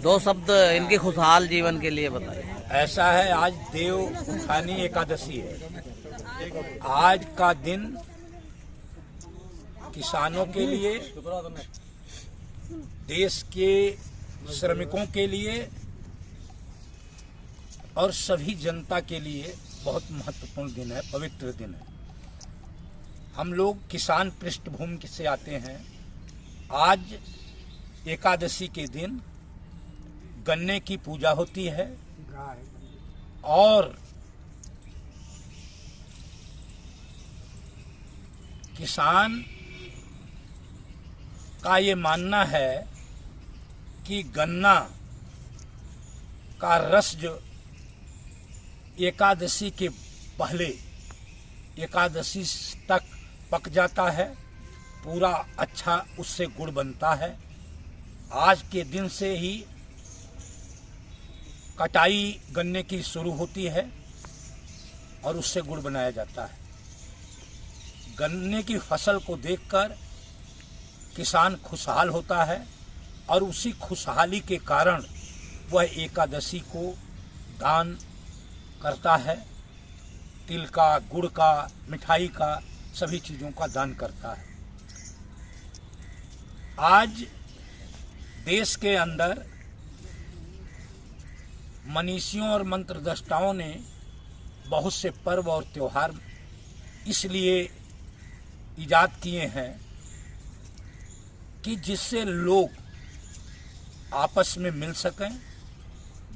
दो शब्द इनके खुशहाल जीवन के लिए बताइए। ऐसा है, आज देव उठानी एकादशी है। आज का दिन किसानों के लिए, देश के श्रमिकों के लिए और सभी जनता के लिए बहुत महत्वपूर्ण दिन है, पवित्र दिन है। हम लोग किसान पृष्ठभूमि से आते हैं। आज एकादशी के दिन गन्ने की पूजा होती है और किसान का ये मानना है कि गन्ना का रस जो एकादशी के पहले एकादशी तक पक जाता है, पूरा अच्छा उससे गुड़ बनता है। आज के दिन से ही कटाई गन्ने की शुरू होती है और उससे गुड़ बनाया जाता है। गन्ने की फसल को देखकर किसान खुशहाल होता है और उसी खुशहाली के कारण वह एकादशी को दान करता है। तिल का, गुड़ का, मिठाई का, सभी चीज़ों का दान करता है। आज देश के अंदर मनीषियों और मंत्रदृष्टाओं ने बहुत से पर्व और त्योहार इसलिए इजाद किए हैं कि जिससे लोग आपस में मिल सकें,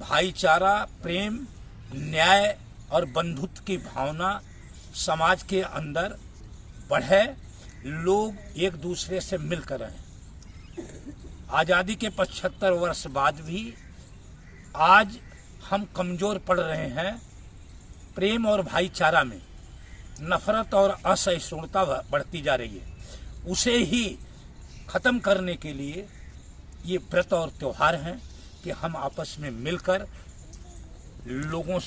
भाईचारा, प्रेम, न्याय और बंधुत्व की भावना समाज के अंदर बढ़े, लोग एक दूसरे से मिलकर रहें। आज़ादी के 75 वर्ष बाद भी आज हम कमज़ोर पड़ रहे हैं। प्रेम और भाईचारा में नफरत और असहिष्णुता बढ़ती जा रही है। उसे ही ख़त्म करने के लिए ये व्रत और त्यौहार हैं कि हम आपस में मिलकर लोगों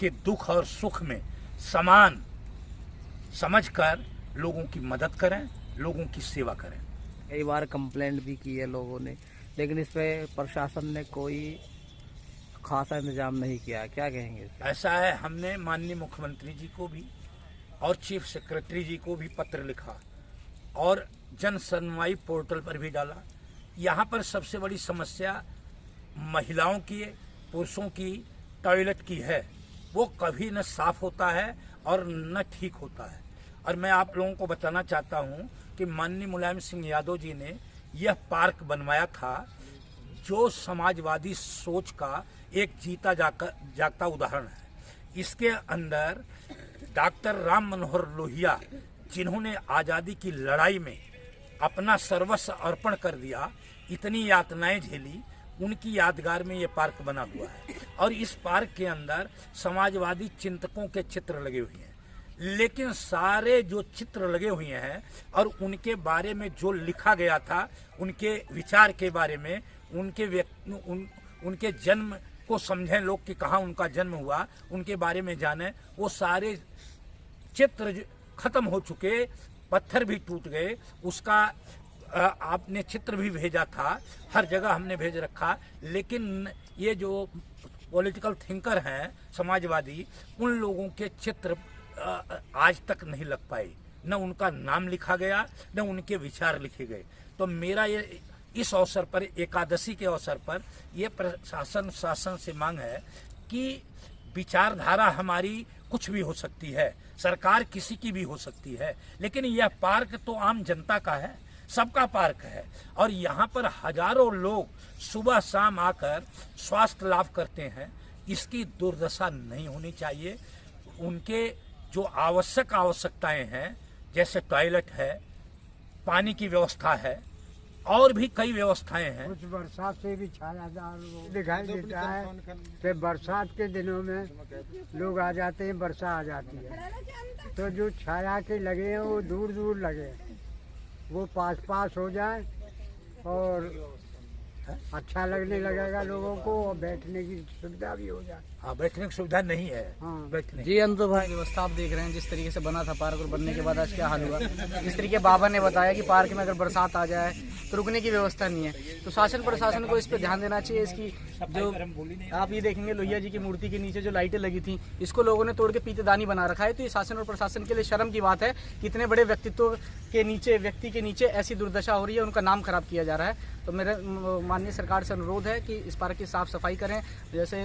के दुख और सुख में समान समझकर लोगों की मदद करें, लोगों की सेवा करें। कई बार कंप्लेंट भी की है लोगों ने, लेकिन इस पे प्रशासन ने कोई खासा इंतजाम नहीं किया। क्या कहेंगे? ऐसा है, हमने माननीय मुख्यमंत्री जी को भी और चीफ सेक्रेटरी जी को भी पत्र लिखा और जन सुनवाई पोर्टल पर भी डाला। यहाँ पर सबसे बड़ी समस्या महिलाओं की, पुरुषों की टॉयलेट की है। वो कभी न साफ होता है और न ठीक होता है। और मैं आप लोगों को बताना चाहता हूँ कि माननीय मुलायम सिंह यादव जी ने यह पार्क बनवाया था, जो समाजवादी सोच का एक जीता जागता उदाहरण है। इसके अंदर डॉक्टर राम मनोहर लोहिया, जिन्होंने आज़ादी की लड़ाई में अपना सर्वस्व अर्पण कर दिया, इतनी यातनाएं झेली, उनकी यादगार में ये पार्क बना हुआ है। और इस पार्क के अंदर समाजवादी चिंतकों के चित्र लगे हुए हैं, लेकिन सारे जो चित्र लगे हुए हैं और उनके बारे में जो लिखा गया था, उनके विचार के बारे में, उनके जन्म को समझें लोग कि कहाँ उनका जन्म हुआ, उनके बारे में जानें, वो सारे चित्र खत्म हो चुके, पत्थर भी टूट गए। उसका आपने चित्र भी भेजा था, हर जगह हमने भेज रखा, लेकिन ये जो पॉलिटिकल थिंकर हैं समाजवादी, उन लोगों के चित्र आज तक नहीं लग पाए। न उनका नाम लिखा गया, न उनके विचार लिखे गए। तो मेरा ये इस अवसर पर, एकादशी के अवसर पर, ये प्रशासन शासन से मांग है कि विचारधारा हमारी कुछ भी हो सकती है, सरकार किसी की भी हो सकती है, लेकिन यह पार्क तो आम जनता का है, सबका पार्क है। और यहाँ पर हजारों लोग सुबह शाम आकर स्वास्थ्य लाभ करते हैं। इसकी दुर्दशा नहीं होनी चाहिए। उनके जो आवश्यकताएं हैं, जैसे टॉयलेट है, पानी की व्यवस्था है, और भी कई व्यवस्थाएं हैं। कुछ बरसात से भी छायादार दिखाई देता है कि बरसात के दिनों में लोग आ जाते हैं, वर्षा आ जाती है, तो जो छाया के लगे हैं वो दूर दूर लगे, वो पास पास हो जाए और अच्छा लगने लगेगा लोगों को, और बैठने की सुविधा भी हो जाए। हाँ, बैठने की सुविधा नहीं है। हाँ। बैठने जी अंतु भाई, व्यवस्था आप देख रहे हैं जिस तरीके से बना था पार्क, और बनने के बाद आज क्या हाल हुआ। जिस तरीके बाबा ने बताया कि पार्क में अगर बरसात आ जाए तो रुकने की व्यवस्था नहीं है। तो शासन प्रशासन को इस पर ध्यान देना चाहिए। इसकी जो आप ये देखेंगे लोहिया जी की मूर्ति के नीचे जो लाइटें लगी थी, इसको लोगों ने तोड़ के पीतेदानी बना रखा है। तो ये शासन और प्रशासन के लिए शर्म की बात है कि इतने बड़े व्यक्तित्व के नीचे, व्यक्ति के नीचे ऐसी दुर्दशा हो रही है, उनका नाम खराब किया जा रहा है। तो मेरे माननीय सरकार से अनुरोध है कि इस पार्क की साफ सफाई करें, जैसे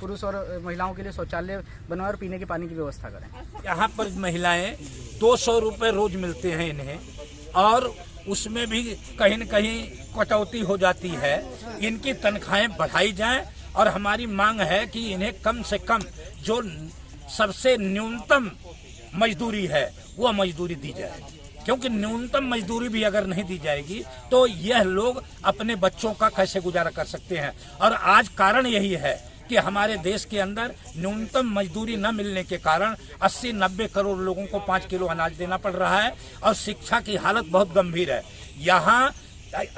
पुरुष और महिलाओं के लिए शौचालय बनवाएं और पीने के पानी की व्यवस्था करें। यहाँ पर महिलाएं 200 रुपये रोज मिलते हैं इन्हें, और उसमें भी कहीं न कहीं कटौती हो जाती है। इनकी तनख्वाहें बढ़ाई जाएं, और हमारी मांग है कि इन्हें कम से कम जो सबसे न्यूनतम मजदूरी है वो मजदूरी दी जाए, क्योंकि न्यूनतम मजदूरी भी अगर नहीं दी जाएगी तो यह लोग अपने बच्चों का कैसे गुजारा कर सकते हैं। और आज कारण यही है कि हमारे देश के अंदर न्यूनतम मजदूरी न मिलने के कारण 80-90 करोड़ लोगों को 5 किलो अनाज देना पड़ रहा है, और शिक्षा की हालत बहुत गंभीर है। यहाँ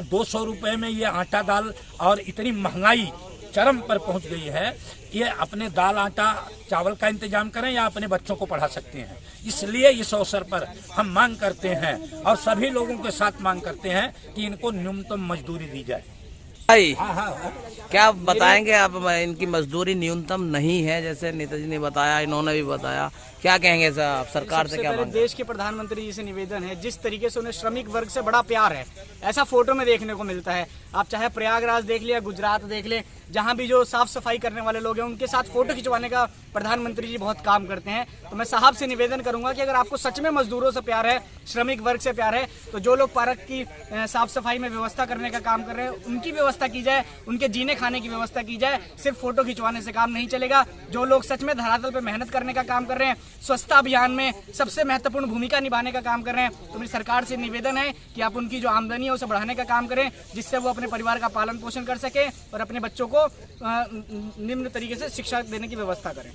200 रुपये में ये आटा दाल, और इतनी महंगाई चरम पर पहुंच गई है, ये अपने दाल आटा चावल का इंतजाम करें या अपने बच्चों को पढ़ा सकते हैं। इसलिए इस अवसर पर हम मांग करते हैं, और सभी लोगों के साथ मांग करते हैं कि इनको न्यूनतम मजदूरी दी जाए। भाई क्या बताएंगे आप, इनकी मजदूरी न्यूनतम नहीं है, जैसे नेताजी ने बताया, इन्होंने भी बताया, क्या कहेंगे साहब सरकार से? क्या पहले देश के प्रधानमंत्री जी से निवेदन है, जिस तरीके से उन्हें श्रमिक वर्ग से बड़ा प्यार है, ऐसा फोटो में देखने को मिलता है। आप चाहे प्रयागराज देख ले, गुजरात देख ले, जहां भी जो साफ सफाई करने वाले लोग हैं उनके साथ फोटो खिंचवाने का प्रधानमंत्री जी बहुत काम करते हैं। तो मैं साहब से निवेदन करूंगा कि अगर आपको सच में मजदूरों से प्यार है, श्रमिक वर्ग से प्यार है, तो जो लोग पार्क की साफ सफाई में व्यवस्था करने का काम कर रहे हैं उनकी व्यवस्था की जाए, उनके जीने खाने की व्यवस्था की जाए। सिर्फ फोटो खिंचवाने से काम नहीं चलेगा। जो लोग सच में धरातल पर मेहनत करने का काम कर रहे हैं, स्वच्छता अभियान में सबसे महत्वपूर्ण भूमिका निभाने का काम कर रहे हैं, तो मेरी सरकार से निवेदन है कि आप उनकी जो आमदनी है उसे बढ़ाने का काम करें, जिससे वो अपने परिवार का पालन पोषण कर सके और अपने बच्चों को निम्न तरीके से शिक्षा देने की व्यवस्था करें।